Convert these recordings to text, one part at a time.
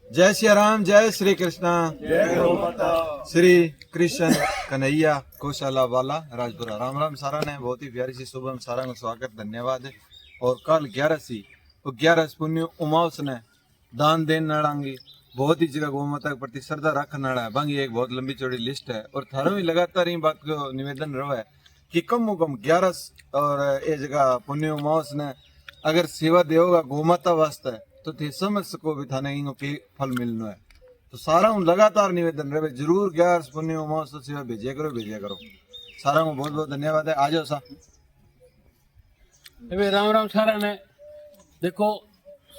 जय श्री राम, जय श्री कृष्णा, श्री कृष्ण कन्हैया गौशाला वाला राजपुरा। राम राम सारा ने, बहुत ही प्यारी सी सुबह में सारा को स्वागत, धन्यवाद है। और कल 11 पुण्य उमावस ने दान देने वाली बहुत ही जगह गौमाता के प्रति श्रद्धा रखने वाला है। बंगी एक बहुत लंबी चौड़ी लिस्ट है और थारों भी लगातार ये बात को निवेदन रहा है कि कम से कम 11 और ये जगह पुण्य उमावस ने अगर सेवा देगा गौमाता वास्ते तो थे समझ सको भी थाने इनको के फल मिलना है। तो सारा हूँ लगातार निवेदन रहे जरूर 11 पुण्य उमावस सेवा भेजिया करो। सारा को बहुत बहुत धन्यवाद है। आ जाओ सा। राम राम सारा ने। देखो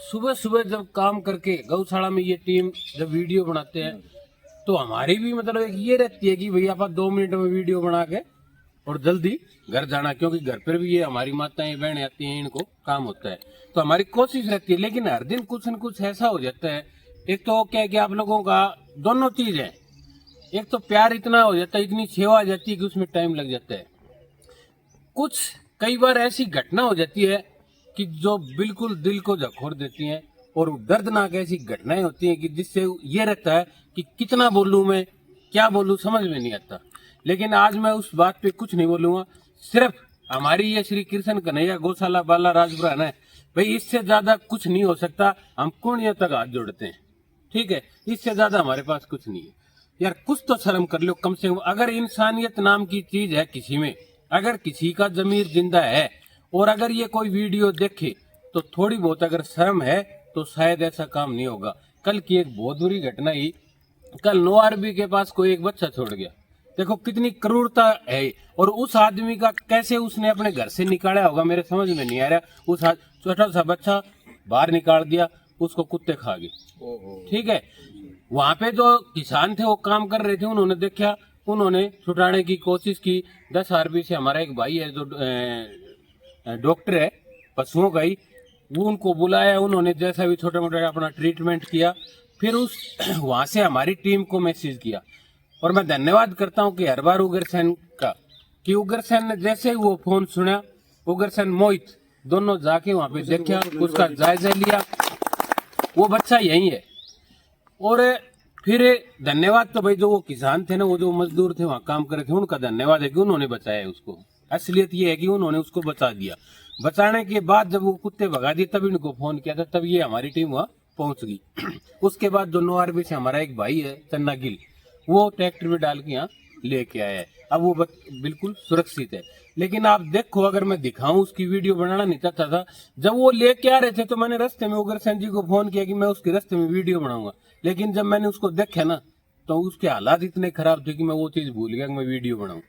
सुबह सुबह जब काम करके गौशाला में ये टीम जब वीडियो बनाते हैं तो हमारी भी मतलब एक ये रहती है कि भैया आप 2 मिनट में वीडियो बना के और जल्दी घर जाना, क्योंकि घर पर भी ये हमारी माताएं बहनें आती हैं, इनको काम होता है। तो हमारी कोशिश रहती है, लेकिन हर दिन कुछ न कुछ ऐसा हो जाता है। एक तो क्या है कि आप लोगों का दोनों चीज है, एक तो प्यार इतना हो जाता है, इतनी सेवा आ जाती है कि उसमें टाइम लग जाता है। कुछ कई बार ऐसी घटना हो जाती है कि जो बिल्कुल दिल को झकझोर देती हैं और दर्दनाक ऐसी घटनाएं होती हैं कि जिससे ये रहता है कि कितना बोलूं मैं, क्या बोलूं, समझ में नहीं आता। लेकिन आज मैं उस बात पे कुछ नहीं बोलूंगा, सिर्फ हमारी ये श्री कृष्ण कन्हैया गौशाला बाला राजपुरा है भाई, इससे ज्यादा कुछ नहीं हो सकता। हम पुण्य तक हाथ जोड़ते हैं, ठीक है, इससे ज्यादा हमारे पास कुछ नहीं है। यार कुछ तो शर्म कर लो कम से कम। अगर इंसानियत नाम की चीज है किसी में, अगर किसी का जमीर जिंदा है और अगर ये कोई वीडियो देखे तो थोड़ी बहुत अगर शर्म है तो शायद ऐसा काम नहीं होगा। कल की एक बहुत बुरी घटना ही, कल 9 आरबी के पास कोई एक बच्चा छोड़ गया। देखो कितनी क्रूरता है, और उस आदमी का कैसे उसने अपने घर से निकाला होगा मेरे समझ में नहीं आ रहा। उस छोटा सा बच्चा बाहर निकाल दिया, उसको कुत्ते खा गए, ठीक है। वहां पे जो किसान थे वो काम कर रहे थे, उन्होंने देखा, उन्होंने छुटाने की कोशिश की। 10 आरबी से हमारा एक भाई है जो डॉक्टर है पशुओं का ही, वो उनको बुलाया, उन्होंने जैसा भी छोटा मोटा अपना ट्रीटमेंट किया। फिर उस वहां से हमारी टीम को मैसेज किया, और मैं धन्यवाद करता हूं कि हर बार उग्रसेन का, कि उग्रसेन ने जैसे ही वो फोन सुना, उग्रसेन मोहित दोनों जाके वहां पे देखा, उसका जायजा लिया, वो बच्चा यही है। और फिर धन्यवाद तो भाई जो वो किसान थे ना, वो जो मजदूर थे वहां काम कर रहे थे, उनका धन्यवाद है कि उन्होंने बचाया उसको। असलियत ये है कि उन्होंने उसको बचा दिया। बचाने के बाद जब वो कुत्ते भगा दिए तब इनको फोन किया था, तब ये हमारी टीम वहां पहुंच गई। उसके बाद जो 9 आरबी से हमारा एक भाई है चन्ना गिल, वो ट्रैक्टर में डाल के यहाँ लेके आया है। अब वो बिल्कुल सुरक्षित है। लेकिन आप देखो, अगर मैं दिखाऊं, उसकी वीडियो बनाना नहीं चाहता था। जब वो लेके आ रहे थे तो मैंने रास्ते में उग्रसेन जी को फोन किया कि मैं उसके रास्ते में वीडियो बनाऊंगा, लेकिन जब मैंने उसको देखा ना तो उसके हालात इतने खराब थे कि मैं वो चीज भूल गया कि मैं वीडियो बनाऊं।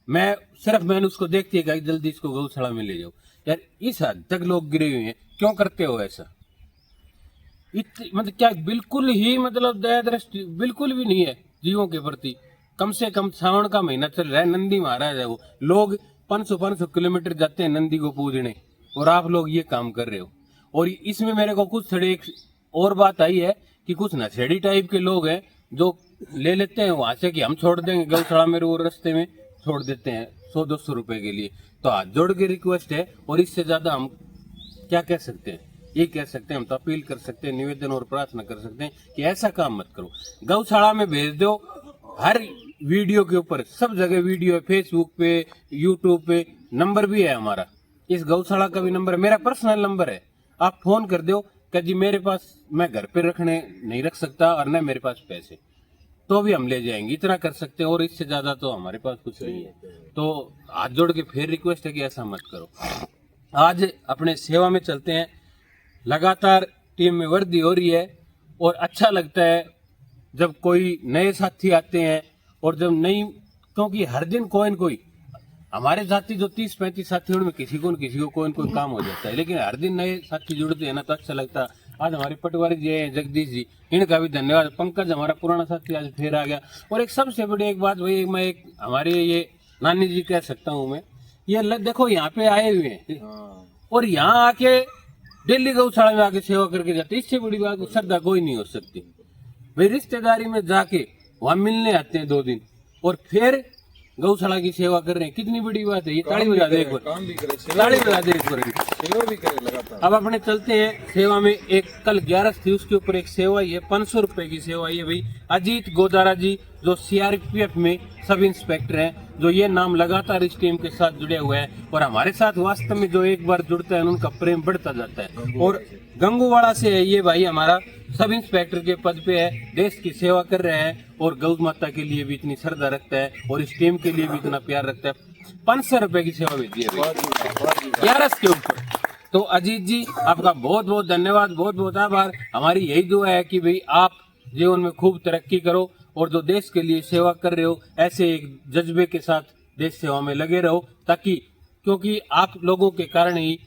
मैंने उसको देखते ही कहा जल्दी इसको गौशाला में ले जाओ। यार इस हद तक लोग गिरे हुए हैं, क्यों करते हो ऐसा? मतलब क्या बिल्कुल ही मतलब दया दृष्टि बिल्कुल भी नहीं है जीवों के प्रति। कम से कम सावन का महीना चल रहा है, नंदी महाराज है वो, लोग 500 किलोमीटर जाते हैं नंदी को पूजने, और आप लोग ये काम कर रहे हो। और इसमें मेरे को कुछ थोड़ी एक और बात आई है कि कुछ नशेड़ी टाइप के लोग हैं जो ले लेते हैं वहां से कि हम छोड़ देंगे गौशाला में, वो रास्ते में छोड़ देते हैं 100-200 रुपए के लिए। तो हाथ जोड़ के रिक्वेस्ट है, और इससे ज्यादा हम क्या कह सकते हैं? ये कह सकते हैं, हम तो अपील कर सकते हैं, निवेदन और प्रार्थना कर सकते हैं कि ऐसा काम मत करो। गौशाला में भेज दो, हर वीडियो के ऊपर सब जगह वीडियो है, फेसबुक पे, यूट्यूब पे, नंबर भी है हमारा, इस गौशाला का भी नंबर है, मेरा पर्सनल नंबर है। आप फोन कर दो कि जी मेरे पास, मैं घर पे रखने नहीं रख सकता और न मेरे पास पैसे, तो भी हम ले जाएंगे, इतना कर सकते हैं, और इससे ज्यादा तो हमारे पास कुछ नहीं है। तो हाथ जोड़ के फिर रिक्वेस्ट है कि ऐसा मत करो। आज अपने सेवा में चलते हैं, लगातार टीम में वृद्धि हो रही है, और अच्छा लगता है जब कोई नए साथी आते हैं, और जब नई, क्योंकि हर दिन कोई न कोई हमारे साथी जो 30-35 साथी, उनमें किसी को कोई न कोई काम हो जाता है, लेकिन हर दिन नए साथी जुड़ते हैं ना तो अच्छा लगता है। आज हमारे पटवारी जी हैं जगदीश जी, इनका भी धन्यवाद। पंकज हमारा पुराना साथी आज फिर आ गया। और एक सबसे बड़ी एक बात वही, मैं एक हमारे ये नानी जी कह सकता हूँ मैं, ये देखो यहाँ पे आए हुए हैं और यहाँ आके डेली गौशाला में आके सेवा करके जाते, इससे बड़ी बात श्रद्धा कोई नहीं हो सकती भाई। रिश्तेदारी में जाके वहां मिलने आते हैं 2 दिन, और फिर गौशाला की सेवा कर रहे हैं, कितनी बड़ी बात है ये। ताली बजा दे एक बार, काम भी करे, ताली बजा दे एक बार। सेवा भी करे लगातार। अब अपने चलते हैं सेवा में। एक कल 11 थी, उसके ऊपर एक सेवा ही है, 500 रुपए की सेवा ये भाई अजीत गोदारा जी, जो सीआरपीएफ में सब इंस्पेक्टर हैं, जो ये नाम लगातार इस टीम के साथ जुड़े हुए हैं और हमारे साथ वास्तव में जो एक बार जुड़ते हैं उनका प्रेम बढ़ता जाता है। और गंगूवाड़ा से है ये भाई, हमारा सब इंस्पेक्टर के पद पे है, देश की सेवा कर रहे हैं और गौ माता के लिए भी इतनी श्रद्धा रखता है और इस टीम के लिए भी इतना प्यार रखता है। 500 रुपए की सेवा भेजी है भाई 11 के ऊपर। तो अजीत जी आपका बहुत बहुत धन्यवाद, बहुत बहुत आभार। हमारी यही दुआ है कि भाई आप जीवन में खूब तरक्की करो और जो देश के लिए सेवा कर रहे हो ऐसे एक जज्बे के साथ देश सेवा में लगे रहो, ताकि क्योंकि आप लोगों के कारण ही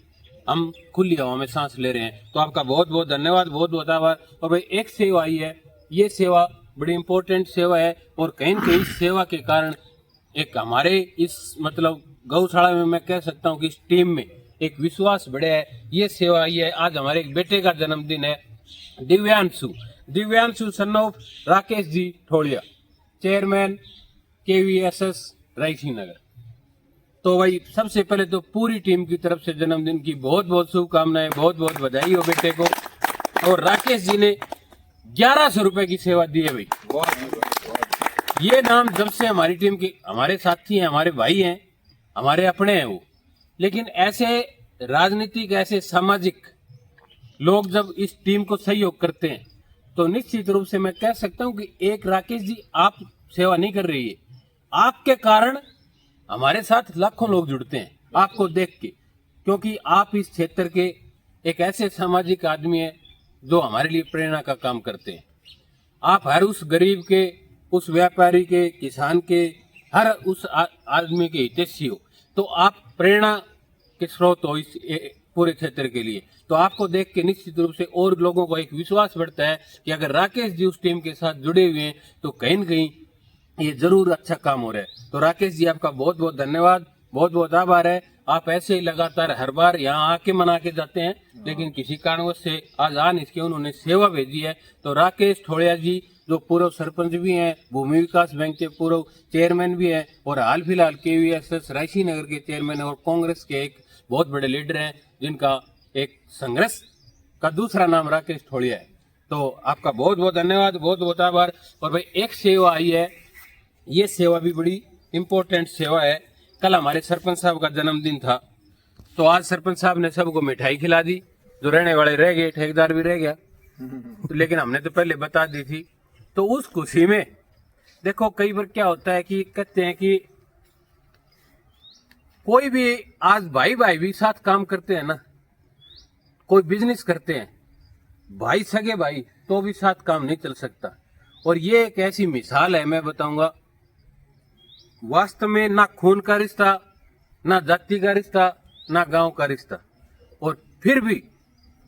हम खुली हवा में सांस ले रहे हैं। तो आपका बहुत बहुत धन्यवाद, बहुत बहुत आभार। और भाई एक सेवा आई है, ये सेवा बड़ी इंपॉर्टेंट सेवा है और कहीं न कहीं सेवा के कारण एक हमारे इस मतलब गौशाला में मैं कह सकता हूँ कि इस टीम में एक विश्वास बढ़े है। ये सेवा आई है, आज हमारे एक बेटे का जन्मदिन है, Divyanshu son of Rakesh ji Thodiya, chairman KVSS Raisi Nagar. तो भाई सबसे पहले तो पूरी टीम की तरफ से जन्मदिन की बहुत बहुत शुभकामनाएं, बहुत बहुत बधाई हो बेटे को। और राकेश जी ने 1100 रुपए की सेवा दी है भाई। ये नाम जब से हमारी टीम के हमारे साथी हैं, हमारे भाई हैं, हमारे अपने हैं वो, लेकिन ऐसे राजनीतिक ऐसे सामाजिक लोग जब इस टीम को सहयोग करते हैं तो निश्चित रूप से मैं कह सकता हूं कि एक राकेश जी आप सेवा नहीं कर रही है, आपके कारण हमारे साथ लाखों लोग जुड़ते हैं आपको देख के, क्योंकि आप इस क्षेत्र के एक ऐसे सामाजिक आदमी हैं जो हमारे लिए प्रेरणा का काम करते हैं। आप हर उस गरीब के, उस व्यापारी के, किसान के, हर उस आदमी के हितैषी हो, तो आप प्रेरणा के स्रोत हो इस पूरे क्षेत्र के लिए। तो आपको देख के निश्चित रूप से और लोगों को एक विश्वास बढ़ता है कि अगर राकेश जी उस टीम के साथ जुड़े हुए हैं तो कहीं न कहीं ये जरूर अच्छा काम हो रहा है। तो राकेश जी आपका बहुत बहुत धन्यवाद, बहुत बहुत आभार है। आप ऐसे ही लगातार हर बार यहाँ आके मना के जाते हैं, लेकिन किसी कारणवश से आज आ नहीं सके, उन्होंने सेवा भेजी है। तो राकेश ठोड़िया जी जो पूर्व सरपंच भी हैं, भूमि विकास बैंक के पूर्व चेयरमैन भी हैं और हाल फिलहाल KVSS रायसी नगर के चेयरमैन और कांग्रेस के एक बहुत बड़े लीडर हैं, जिनका एक संघर्ष का दूसरा नाम राकेश ठोड़िया है। तो आपका बहुत बहुत धन्यवाद, बहुत बहुत आभार। और भाई एक सेवा आई है, ये सेवा भी बड़ी इम्पोर्टेंट सेवा है। कल हमारे सरपंच साहब का जन्मदिन था, तो आज सरपंच साहब ने सबको मिठाई खिला दी, जो रहने वाले रह गए, ठेकेदार भी रह गया, तो लेकिन हमने तो पहले बता दी थी। तो उस खुशी में देखो कई बार क्या होता है कि कहते हैं कि कोई भी आज भाई भाई भी साथ काम करते हैं ना, कोई बिजनेस करते हैं, भाई सगे भाई, तो भी साथ काम नहीं चल सकता। और ये एक ऐसी मिसाल है, मैं बताऊंगा, वास्तव में ना खून का रिश्ता, ना जाति का रिश्ता, ना गांव का रिश्ता, और फिर भी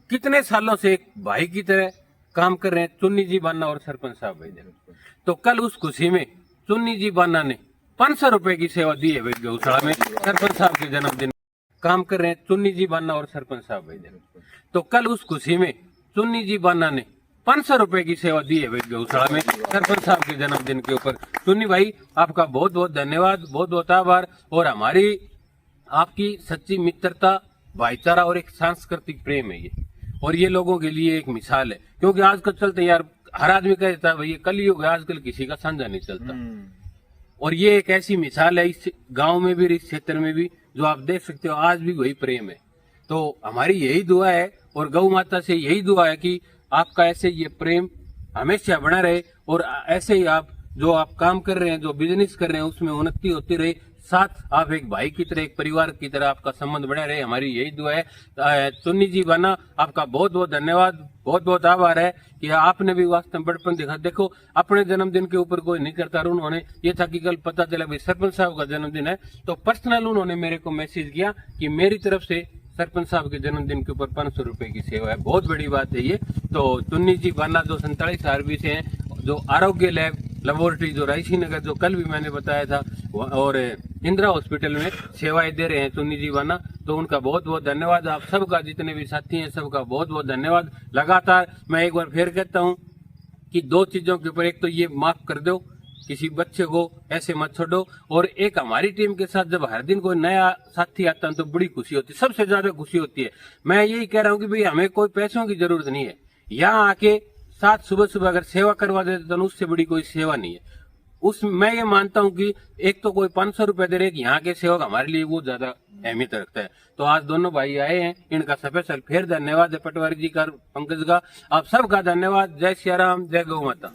कितने सालों से एक भाई की तरह काम कर रहे हैं चुन्नी जी बान्ना और सरपंच साहब भाई। तो कल उस खुशी में चुन्नी जी बान्ना ने 500 रुपए की सेवा दी है भाई गौशाला में, सरपंच साहब के जन्मदिन काम कर रहे हैं चुन्नी जी बान्ना और सरपंच साहब भाई। तो कल उस खुशी में चुन्नी जी बान्ना ने 500 रुपए की सेवा दी है भाई गौशाला में, सरपंच साहब के जन्मदिन के ऊपर। चुन्नी भाई आपका बहुत बहुत धन्यवाद, बहुत बहुत आभार। और हमारी आपकी सच्ची मित्रता, भाईचारा और एक सांस्कृतिक प्रेम है ये, और ये लोगों के लिए एक मिसाल है। क्योंकि आजकल चलते यार हर आदमी कहता है भाई ये कलयुग है, आजकल किसी का साझा नहीं चलता, और ये एक ऐसी मिसाल है इस गांव में भी, इस क्षेत्र में भी, जो आप देख सकते हो आज भी वही प्रेम है। तो हमारी यही दुआ है और गौ माता से यही दुआ है कि आपका ऐसे ये प्रेम हमेशा बना रहे और ऐसे ही आप जो आप काम कर रहे हैं, जो बिजनेस कर रहे हैं, उसमें उन्नति होती रहे, साथ आप एक भाई की तरह, एक परिवार की तरह आपका संबंध बना रहे, हमारी यही दुआ है। चुन्नी जी बान्ना आपका बहुत बहुत धन्यवाद, बहुत बहुत आभार है कि आपने भी वास्तव में बड़पन दिखा। देखो अपने जन्मदिन के ऊपर कोई नहीं करता, और उन्होंने ये था कि कल पता चला भाई सरपंच साहब का जन्मदिन है, तो पर्सनल उन्होंने मेरे को मैसेज किया कि मेरी तरफ से सरपंच साहब के जन्मदिन के ऊपर 500 रुपए की सेवा है। बहुत बड़ी बात है ये। तो चुन्नी जी बान्ना जो 47 आरबी से हैं, जो आरोग्य लैब लेबोरेटरी जो रायसी नगर, जो कल भी मैंने बताया था, और इंदिरा हॉस्पिटल में सेवाएं दे रहे हैं चुन्नी जी बान्ना, तो उनका बहुत बहुत धन्यवाद। आप सबका, जितने भी साथी हैं सबका बहुत बहुत धन्यवाद। लगातार मैं एक बार फिर कहता हूँ कि दो चीजों के ऊपर, एक तो ये माफ कर दो किसी बच्चे को ऐसे मत छोड़ो। और एक हमारी टीम के साथ जब हर दिन कोई नया साथी आता है तो बड़ी खुशी होती है, सबसे ज्यादा खुशी होती है। मैं यही कह रहा हूँ कि भाई हमें कोई पैसों की जरूरत नहीं है, यहाँ आके साथ सुबह सुबह अगर सेवा करवा देते तो उससे बड़ी कोई सेवा नहीं है। मैं ये मानता हूँ कि एक तो कोई 500 रुपए दे रहे, यहाँ के सेवक हमारे लिए वो ज्यादा अहमियत रखता है। तो आज दोनों भाई आए हैं, इनका स्पेशल फिर धन्यवाद है पटवारी जी का, पंकज का, आप सबका धन्यवाद। जय सिया राम, जय गौ माता।